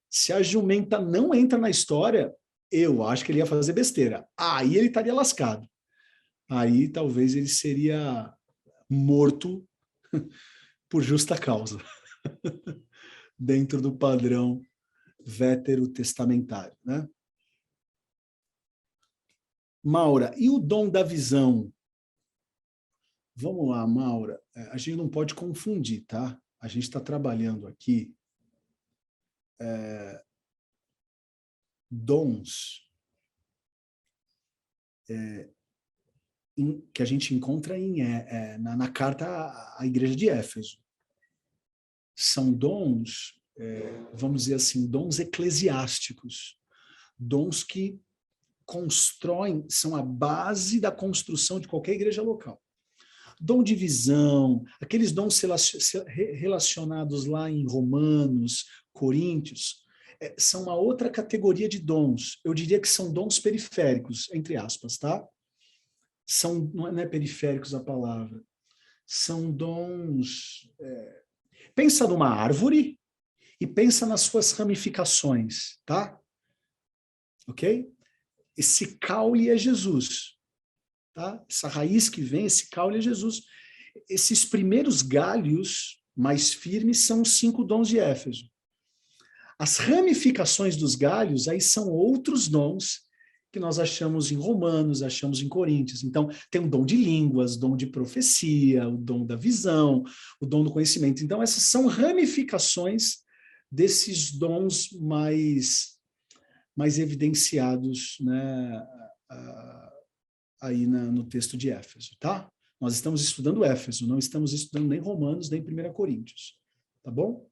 Se a jumenta não entra na história, eu acho que ele ia fazer besteira. Aí ele estaria lascado. Aí talvez ele seria morto por justa causa, dentro do padrão veterotestamentário, né? Maura, e o dom da visão? Vamos lá, Maura. A gente não pode confundir, tá? A gente está trabalhando aqui dons que a gente encontra na carta à igreja de Éfeso. São dons, vamos dizer assim, dons eclesiásticos, dons que constroem, são a base da construção de qualquer igreja local. Dom de visão, aqueles dons relacionados lá em Romanos, Coríntios, são uma outra categoria de dons. Eu diria que são dons periféricos, entre aspas, tá? Não é periféricos a palavra. São dons... pensa numa árvore e pensa nas suas ramificações, tá? Ok? Esse caule é Jesus. Tá? Essa raiz que vem, esse caule é Jesus. Esses primeiros galhos mais firmes são os 5 dons de Éfeso. As ramificações dos galhos, aí são outros dons que nós achamos em Romanos, achamos em Coríntios. Então, tem o dom de línguas, dom de profecia, o dom da visão, o dom do conhecimento. Então, essas são ramificações desses dons mais evidenciados, né, aí no texto de Éfeso, tá? Nós estamos estudando Éfeso, não estamos estudando nem Romanos, nem 1 Coríntios, tá bom?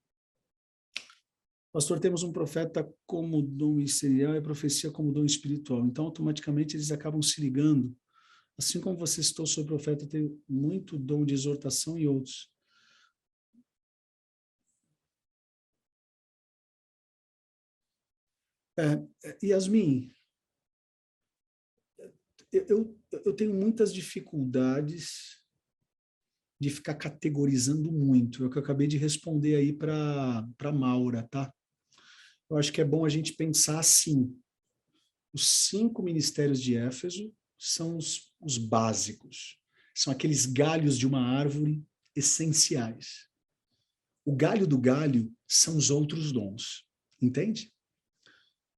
Pastor, temos um profeta como dom ministerial e a profecia como dom espiritual. Então, automaticamente, eles acabam se ligando. Assim como você citou sobre o profeta, tem muito dom de exortação e outros. Yasmin, eu tenho muitas dificuldades de ficar categorizando muito. É o que eu acabei de responder aí para Maura, tá? Eu acho que é bom a gente pensar assim. Os 5 ministérios de Éfeso são os básicos. São aqueles galhos de uma árvore essenciais. O galho do galho são os outros dons. Entende?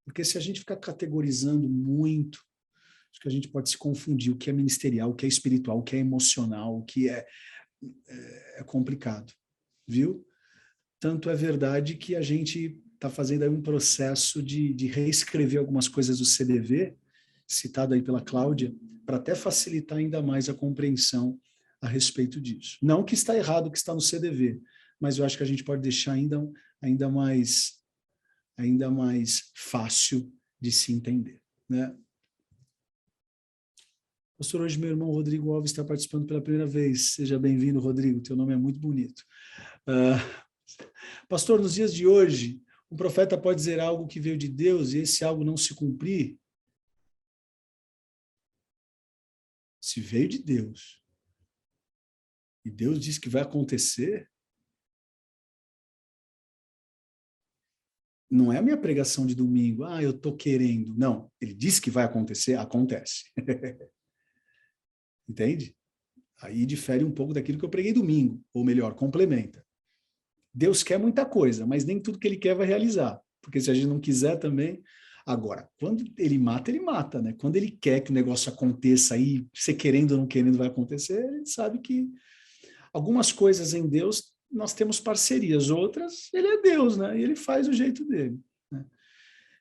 Porque se a gente ficar categorizando muito, acho que a gente pode se confundir o que é ministerial, o que é espiritual, o que é emocional, o que é complicado, viu? Tanto é verdade que a gente está fazendo aí um processo de reescrever algumas coisas do CDV, citado aí pela Cláudia, para até facilitar ainda mais a compreensão a respeito disso. Não que está errado o que está no CDV, mas eu acho que a gente pode deixar ainda mais fácil de se entender, né? Pastor, hoje meu irmão Rodrigo Alves está participando pela primeira vez. Seja bem-vindo, Rodrigo. Teu nome é muito bonito. Pastor, nos dias de hoje, um profeta pode dizer algo que veio de Deus e esse algo não se cumprir? Se veio de Deus e Deus diz que vai acontecer, não é a minha pregação de domingo, eu estou querendo. Não, ele disse que vai acontecer, acontece. Entende? Aí difere um pouco daquilo que eu preguei domingo, ou melhor, complementa. Deus quer muita coisa, mas nem tudo que ele quer vai realizar. Porque se a gente não quiser também... Agora, quando ele mata, né? Quando ele quer que o negócio aconteça aí, você querendo ou não querendo vai acontecer, ele sabe que algumas coisas em Deus nós temos parcerias, outras ele é Deus, né? E ele faz do jeito dele. Né?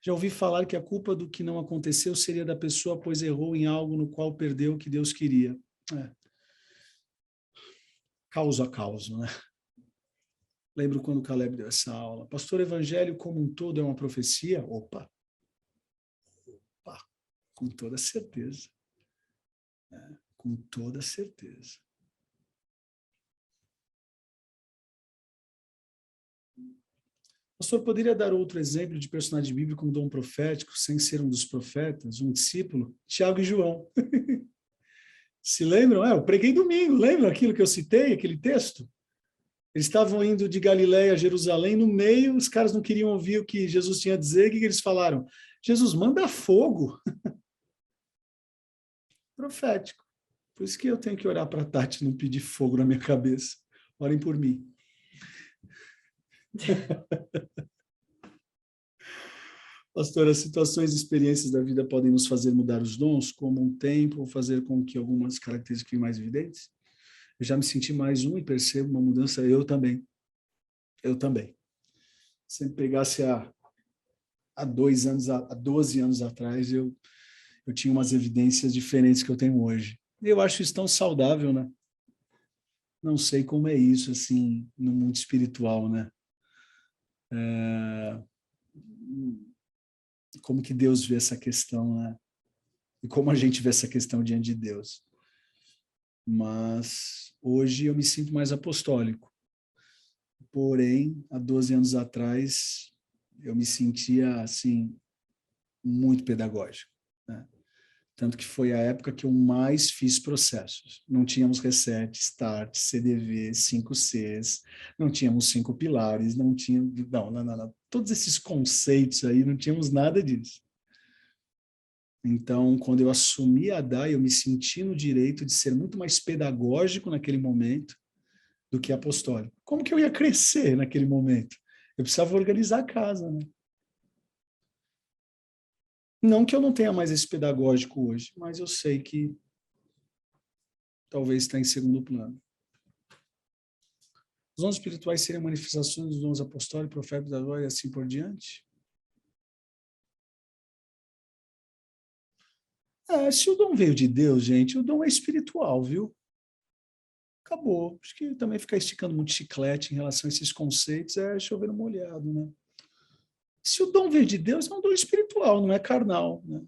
Já ouvi falar que a culpa do que não aconteceu seria da pessoa, pois errou em algo no qual perdeu o que Deus queria. Causa a causa, né? Lembro quando o Caleb deu essa aula. Pastor, evangelho como um todo é uma profecia? Opa, com toda certeza. Com toda certeza. Pastor, poderia dar outro exemplo de personagem bíblico com dom profético, sem ser um dos profetas, um discípulo? Tiago e João. Se lembram? Eu preguei domingo, lembram aquilo que eu citei, aquele texto? Eles estavam indo de Galiléia a Jerusalém, no meio, os caras não queriam ouvir o que Jesus tinha a dizer, o que eles falaram? Jesus, manda fogo. Profético. Por isso que eu tenho que orar para a Tati não pedir fogo na minha cabeça. Orem por mim. Pastor, as situações e experiências da vida podem nos fazer mudar os dons, como um tempo, ou fazer com que algumas características fiquem mais evidentes? Eu já me senti mais um e percebo uma mudança, eu também. Eu também. Se pegasse há 12 anos atrás, eu tinha umas evidências diferentes que eu tenho hoje. Eu acho isso tão saudável, né? Não sei como é isso, assim, no mundo espiritual, né? Como que Deus vê essa questão, né? E como a gente vê essa questão diante de Deus. Mas hoje eu me sinto mais apostólico. Porém, há 12 anos atrás, eu me sentia, assim, muito pedagógico, né? Tanto que foi a época que eu mais fiz processos. Não tínhamos reset, start, CDV, 5Cs, não tínhamos 5 pilares, não tinha... Não. Todos esses conceitos aí, não tínhamos nada disso. Então, quando eu assumi a DAI, eu me senti no direito de ser muito mais pedagógico naquele momento do que apostólico. Como que eu ia crescer naquele momento? Eu precisava organizar a casa, né? Não que eu não tenha mais esse pedagógico hoje, mas eu sei que talvez está em segundo plano. Os dons espirituais seriam manifestações dos dons apostólicos, proféticos, da glória e assim por diante? Se o dom veio de Deus, gente, o dom é espiritual, viu? Acabou. Acho que também ficar esticando muito chiclete em relação a esses conceitos é chover no molhado, né? Se o dom veio de Deus, é um dom espiritual, não é carnal, né?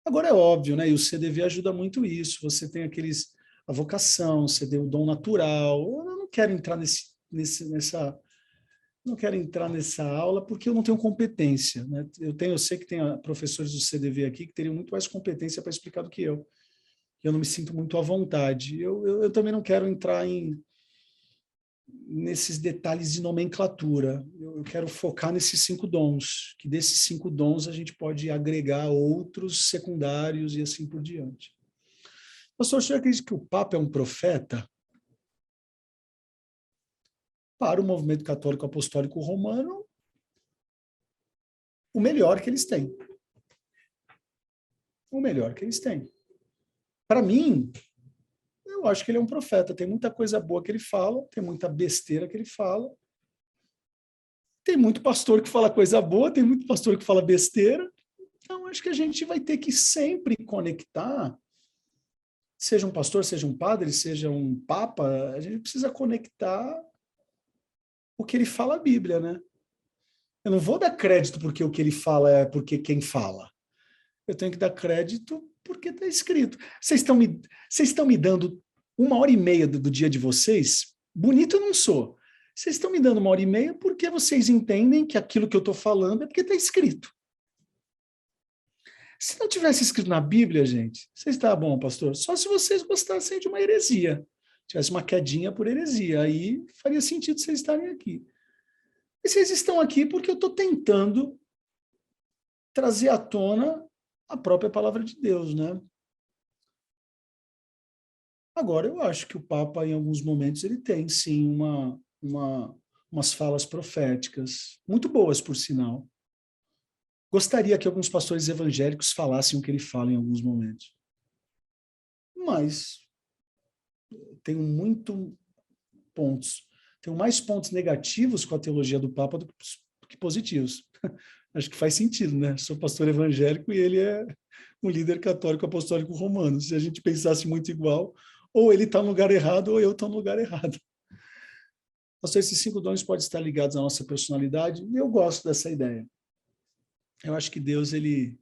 Agora é óbvio, né? E o CDV ajuda muito isso. Você tem a vocação, você tem o dom natural. Eu não quero entrar nessa não quero entrar nessa aula porque eu não tenho competência, né? Eu sei que tem professores do CDV aqui que teriam muito mais competência para explicar do que eu. Eu não me sinto muito à vontade. Eu também não quero entrar nesses detalhes de nomenclatura. Eu quero focar nesses 5 dons, que desses 5 dons a gente pode agregar outros secundários e assim por diante. Pastor, o senhor acredita que o Papa é um profeta? Para o movimento católico apostólico romano, o melhor que eles têm. O melhor que eles têm. Para mim, eu acho que ele é um profeta. Tem muita coisa boa que ele fala, tem muita besteira que ele fala. Tem muito pastor que fala coisa boa, tem muito pastor que fala besteira. Então, acho que a gente vai ter que sempre conectar, seja um pastor, seja um padre, seja um papa, a gente precisa conectar o que ele fala à Bíblia, né? Eu não vou dar crédito porque o que ele fala é porque quem fala. Eu tenho que dar crédito porque está escrito. Vocês estão me dando 1h30 do dia de vocês? Bonito eu não sou. Vocês estão me dando 1h30 porque vocês entendem que aquilo que eu estou falando é porque está escrito. Se não tivesse escrito na Bíblia, gente, vocês estavam bom, pastor? Só se vocês gostassem de uma heresia. Tivesse uma quedinha por heresia. Aí faria sentido vocês estarem aqui. E vocês estão aqui porque eu estou tentando trazer à tona a própria palavra de Deus, né? Agora, eu acho que o Papa, em alguns momentos, ele tem, sim, umas falas proféticas, muito boas, por sinal. Gostaria que alguns pastores evangélicos falassem o que ele fala em alguns momentos. Mas tenho tenho mais pontos negativos com a teologia do Papa do que positivos. Acho que faz sentido, né? Sou pastor evangélico e ele é um líder católico apostólico romano. Se a gente pensasse muito igual, ou ele está no lugar errado, ou eu estou no lugar errado. Pastor, esses 5 dons podem estar ligados à nossa personalidade, e eu gosto dessa ideia. Eu acho que Deus, ele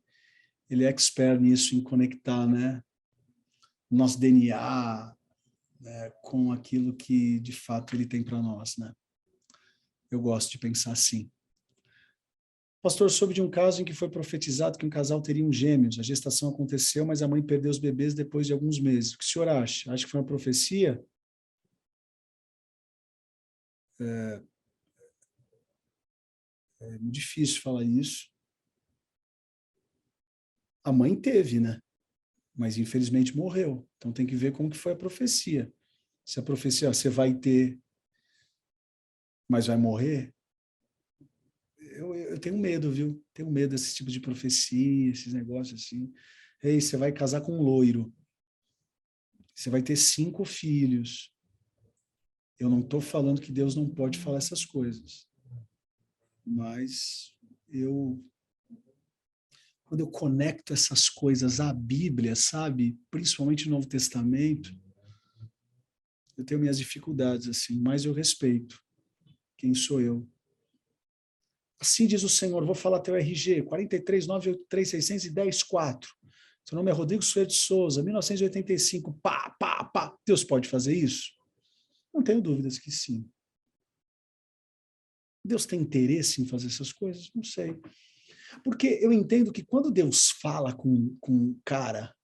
é expert nisso, em conectar, né, nosso DNA, né, com aquilo que, de fato, ele tem para nós, né? Eu gosto de pensar assim. Pastor, soube de um caso em que foi profetizado que um casal teria gêmeos. A gestação aconteceu, mas a mãe perdeu os bebês depois de alguns meses. O que o senhor acha? Acha que foi uma profecia? É muito difícil falar isso. A mãe teve, né? Mas infelizmente morreu. Então tem que ver como que foi a profecia. Se a profecia, você vai ter, mas vai morrer, eu tenho medo, viu? Tenho medo desse tipo de profecia, esses negócios assim. Ei, você vai casar com um loiro. Você vai ter 5 filhos. Eu não estou falando que Deus não pode falar essas coisas. Mas quando eu conecto essas coisas à Bíblia, sabe? Principalmente no Novo Testamento, eu tenho minhas dificuldades, assim, mas eu respeito. Quem sou eu? Assim diz o Senhor, vou falar teu RG, 43983610-4. Seu nome é Rodrigo Soeiro de Souza, 1985, pá, pá, pá. Deus pode fazer isso? Não tenho dúvidas que sim. Deus tem interesse em fazer essas coisas? Não sei. Porque eu entendo que quando Deus fala com um cara,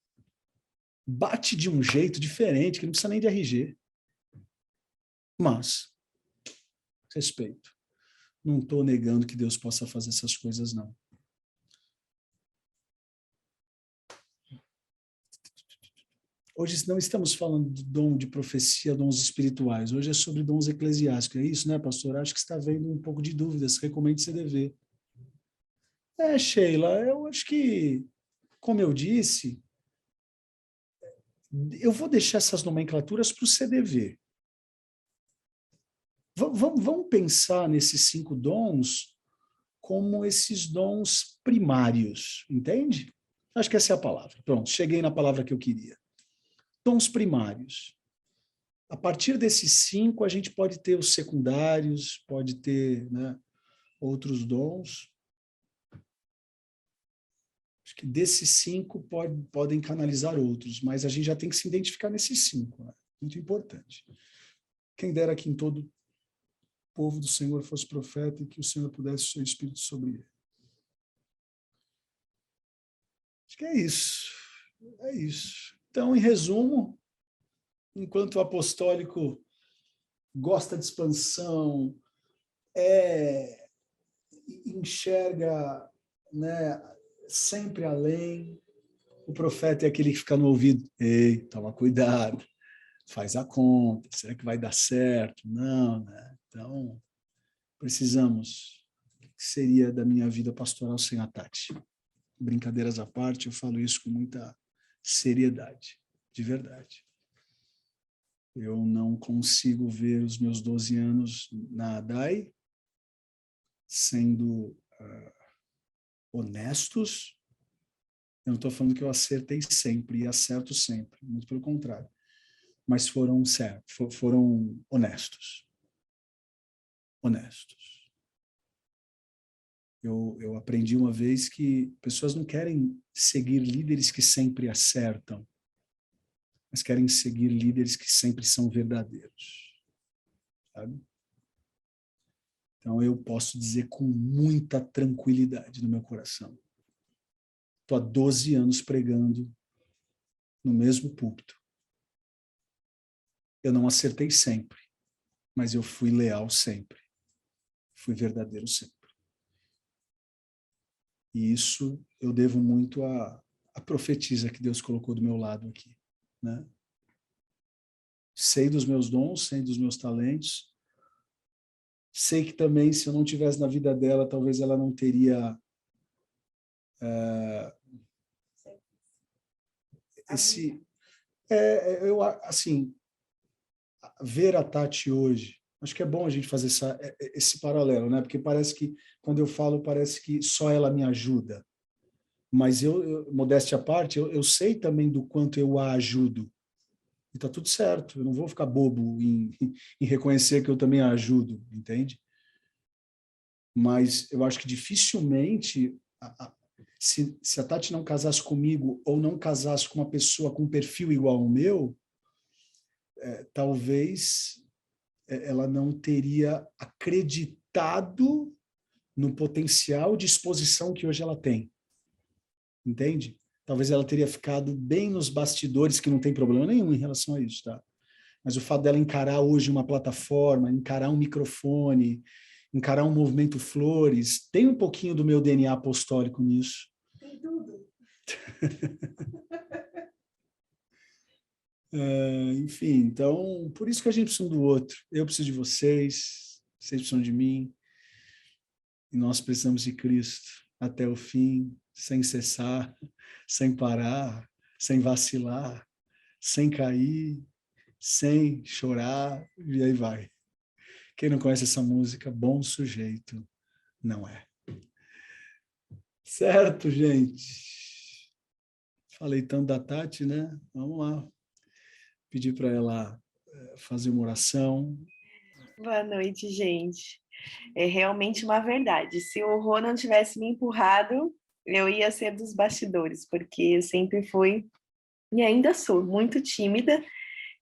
bate de um jeito diferente, que não precisa nem de RG. Mas, respeito. Não estou negando que Deus possa fazer essas coisas, não. Hoje não estamos falando de dom de profecia, dons espirituais. Hoje é sobre dons eclesiásticos. É isso, né, pastor? Acho que está vendo um pouco de dúvidas. Recomendo CDV. Sheila, eu acho que, como eu disse, eu vou deixar essas nomenclaturas para o CDV. Vamos pensar nesses 5 dons como esses dons primários, entende? Acho que essa é a palavra. Pronto, cheguei na palavra que eu queria. Dons primários. A partir desses 5, a gente pode ter os secundários, pode ter, né, outros dons. Acho que desses 5 podem canalizar outros, mas a gente já tem que se identificar nesses 5, né? Muito importante. Quem dera que em todo o povo do Senhor fosse profeta e que o Senhor pudesse o seu Espírito sobre ele. Acho que é isso. É isso. Então, em resumo, enquanto o apostólico gosta de expansão, enxerga, né, sempre além, o profeta é aquele que fica no ouvido: ei, toma cuidado, faz a conta, será que vai dar certo? Não, né? Então, precisamos. O que seria da minha vida pastoral sem a Tati? Brincadeiras à parte, eu falo isso com muita seriedade, de verdade. Eu não consigo ver os meus 12 anos na ADAI sendo honestos. Eu não estou falando que eu acertei sempre e acerto sempre, muito pelo contrário. Mas foram honestos. Honestos. Eu aprendi uma vez que pessoas não querem seguir líderes que sempre acertam, mas querem seguir líderes que sempre são verdadeiros. Sabe? Então eu posso dizer com muita tranquilidade no meu coração: estou há 12 anos pregando no mesmo púlpito. Eu não acertei sempre, mas eu fui leal sempre. Fui verdadeiro sempre. E isso eu devo muito à profetisa que Deus colocou do meu lado aqui, né? Sei dos meus dons, sei dos meus talentos. Sei que também, se eu não tivesse na vida dela, talvez ela não teria assim, ver a Tati hoje, acho que é bom a gente fazer esse paralelo, né? Porque parece que, quando eu falo, parece que só ela me ajuda. Mas modéstia à parte, eu sei também do quanto eu a ajudo. E tá tudo certo, eu não vou ficar bobo em reconhecer que eu também a ajudo, entende? Mas eu acho que dificilmente, se a Tati não casasse comigo ou não casasse com uma pessoa com um perfil igual ao meu, talvez ela não teria acreditado no potencial de exposição que hoje ela tem. Entende? Talvez ela teria ficado bem nos bastidores, que não tem problema nenhum em relação a isso, tá? Mas o fato dela encarar hoje uma plataforma, encarar um microfone, encarar um movimento Flores, tem um pouquinho do meu DNA apostólico nisso. Tem tudo. Enfim, então, por isso que a gente precisa um do outro. Eu preciso de vocês precisam de mim, e nós precisamos de Cristo até o fim, sem cessar, sem parar, sem vacilar, sem cair, sem chorar, e aí vai. Quem não conhece essa música, bom sujeito não é. Certo, gente? Falei tanto da Tati, né? Vamos lá. Pedir para ela fazer uma oração. Boa noite, gente. É realmente uma verdade. Se o Rô não tivesse me empurrado, eu ia ser dos bastidores, porque eu sempre fui, e ainda sou, muito tímida.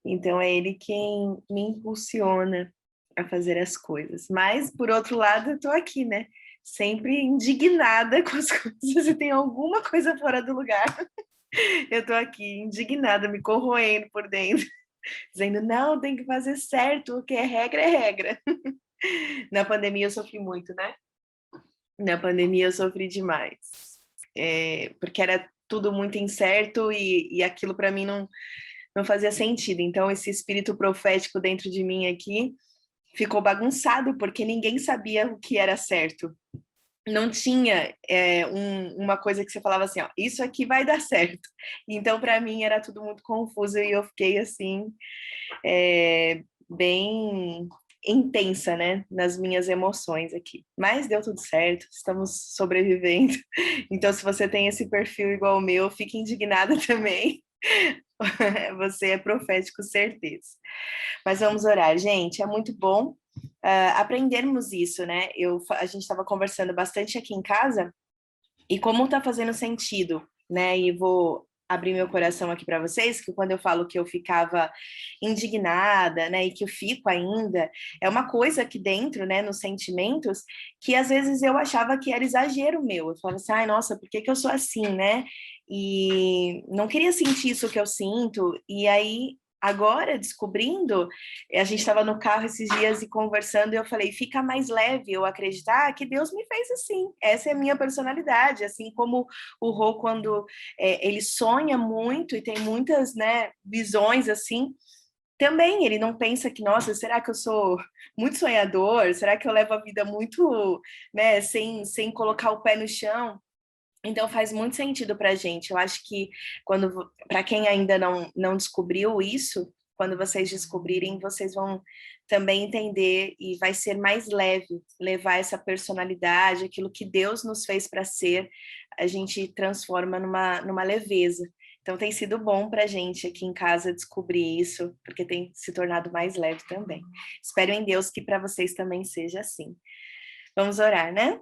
Então, é ele quem me impulsiona a fazer as coisas. Mas, por outro lado, eu estou aqui, né? Sempre indignada com as coisas, se tem alguma coisa fora do lugar. Eu estou aqui, indignada, me corroendo por dentro, dizendo, não, tem que fazer certo, o que é regra é regra. Na pandemia eu sofri muito, né? Na pandemia eu sofri demais. Porque era tudo muito incerto e aquilo para mim não fazia sentido. Então, esse espírito profético dentro de mim aqui ficou bagunçado, porque ninguém sabia o que era certo. Não tinha uma coisa que você falava assim, ó, isso aqui vai dar certo. Então, para mim, era tudo muito confuso e eu fiquei assim, bem intensa, né, nas minhas emoções aqui. Mas deu tudo certo, estamos sobrevivendo. Então, se você tem esse perfil igual ao meu, fique indignada também. Você é profético, certeza. Mas vamos orar, gente. É muito bom aprendermos isso, né? A gente estava conversando bastante aqui em casa E como está fazendo sentido, né? E vou abrir meu coração aqui para vocês, que quando eu falo que eu ficava indignada, né, e que eu fico ainda, é uma coisa aqui dentro, né, nos sentimentos, que às vezes eu achava que era exagero meu. Eu falava assim, ai, nossa, por que que eu sou assim, né? E não queria sentir isso que eu sinto. E aí, agora, descobrindo, a gente estava no carro esses dias e conversando, e eu falei, fica mais leve eu acreditar que Deus me fez assim. Essa é a minha personalidade, assim como o Rô, quando ele sonha muito e tem muitas, né, visões assim, também ele não pensa que, nossa, será que eu sou muito sonhador? Será que eu levo a vida muito, né, sem colocar o pé no chão? Então faz muito sentido para a gente. Eu acho que quando, para quem ainda não descobriu isso, quando vocês descobrirem, vocês vão também entender e vai ser mais leve levar essa personalidade, aquilo que Deus nos fez para ser, a gente transforma numa leveza. Então tem sido bom para a gente aqui em casa descobrir isso, porque tem se tornado mais leve também. Espero em Deus que para vocês também seja assim. Vamos orar, né?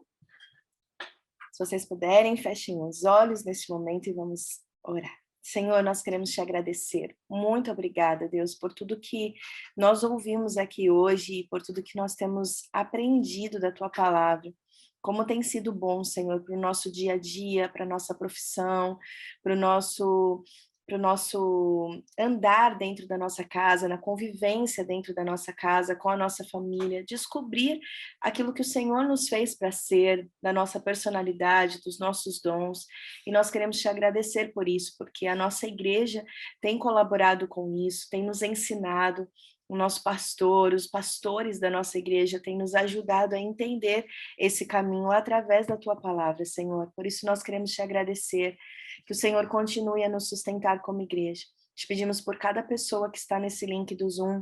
Se vocês puderem, fechem os olhos neste momento e vamos orar. Senhor, nós queremos te agradecer. Muito obrigada, Deus, por tudo que nós ouvimos aqui hoje e por tudo que nós temos aprendido da tua palavra. Como tem sido bom, Senhor, para o nosso dia a dia, para a nossa profissão, para o nosso andar dentro da nossa casa, na convivência dentro da nossa casa, com a nossa família, descobrir aquilo que o Senhor nos fez para ser, da nossa personalidade, dos nossos dons, e nós queremos te agradecer por isso, porque a nossa igreja tem colaborado com isso, tem nos ensinado, o nosso pastor, os pastores da nossa igreja têm nos ajudado a entender esse caminho através da tua palavra, Senhor. Por isso nós queremos te agradecer, que o Senhor continue a nos sustentar como igreja. Te pedimos por cada pessoa que está nesse link do Zoom,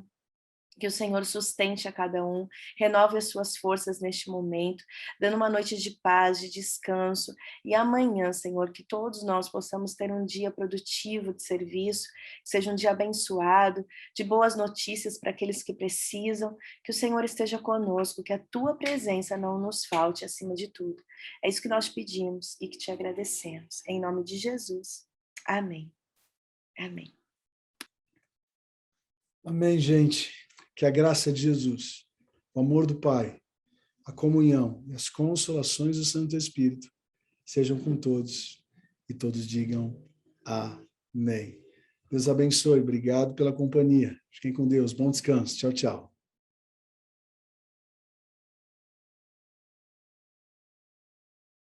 que o Senhor sustente a cada um, renove as suas forças neste momento, dando uma noite de paz, de descanso, e amanhã, Senhor, que todos nós possamos ter um dia produtivo de serviço, que seja um dia abençoado, de boas notícias para aqueles que precisam, que o Senhor esteja conosco, que a tua presença não nos falte acima de tudo. É isso que nós pedimos e que te agradecemos. Em nome de Jesus. Amém. Amém. Amém, gente. Que a graça de Jesus, o amor do Pai, a comunhão e as consolações do Santo Espírito sejam com todos e todos digam amém. Deus abençoe. Obrigado pela companhia. Fiquem com Deus. Bom descanso. Tchau, tchau.